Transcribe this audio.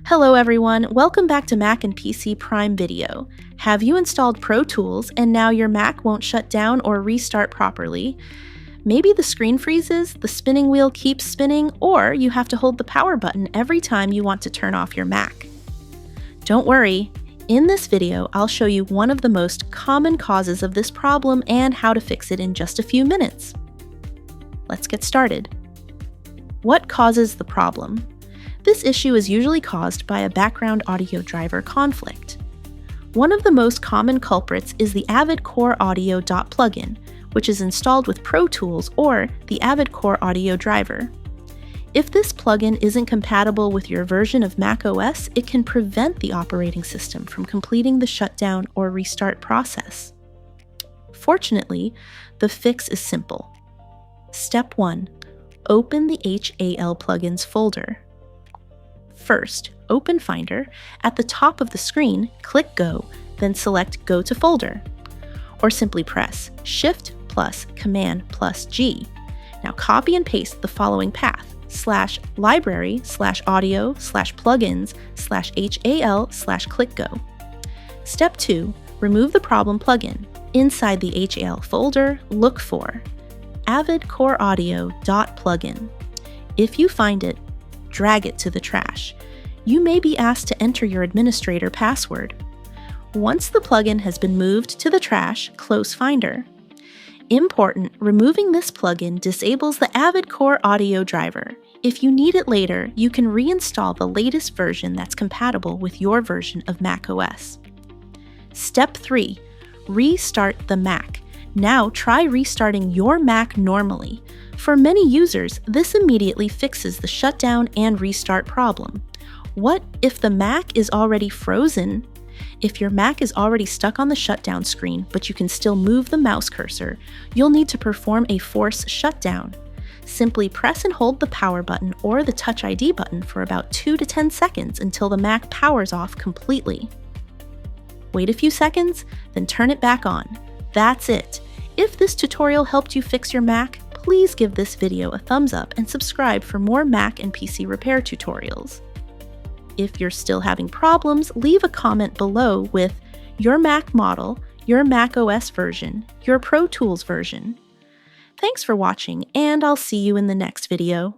Hello everyone, welcome back to Mac and PC Prime Video. Have you installed Pro Tools and now your Mac won't shut down or restart properly? Maybe the screen freezes, the spinning wheel keeps spinning, or you have to hold the power button every time you want to turn off your Mac. Don't worry, in this video I'll show you one of the most common causes of this problem and how to fix it in just a few minutes. Let's get started. What causes the problem? This issue is usually caused by a background audio driver conflict. One of the most common culprits is the Avid CoreAudio.plugin, which is installed with Pro Tools or the Avid CoreAudio driver. If this plugin isn't compatible with your version of macOS, it can prevent the operating system from completing the shutdown or restart process. Fortunately, the fix is simple. Step 1. Open the HAL plugins folder. First, open Finder. At the top of the screen, click Go, then select Go to Folder. Or simply press Shift plus Command plus G. Now copy and paste the following path: /library/audio/plugins/HAL/click-go. Step 2. Remove the problem plugin. Inside the HAL folder, look for Avid CoreAudio.plugin. If you find it, drag it to the trash. You may be asked to enter your administrator password. Once the plugin has been moved to the trash, close Finder. Important, removing this plugin disables the Avid CoreAudio driver. If you need it later, you can reinstall the latest version that's compatible with your version of macOS. Step 3. Restart the Mac. Now try restarting your Mac normally. For many users, this immediately fixes the shutdown and restart problem. What if the Mac is already frozen? If your Mac is already stuck on the shutdown screen, but you can still move the mouse cursor, you'll need to perform a force shutdown. Simply press and hold the power button or the Touch ID button for about 2 to 10 seconds until the Mac powers off completely. Wait a few seconds, then turn it back on. That's it. If this tutorial helped you fix your Mac, please give this video a thumbs up and subscribe for more Mac and PC repair tutorials. If you're still having problems, leave a comment below with your Mac model, your macOS version, your Pro Tools version. Thanks for watching, and I'll see you in the next video.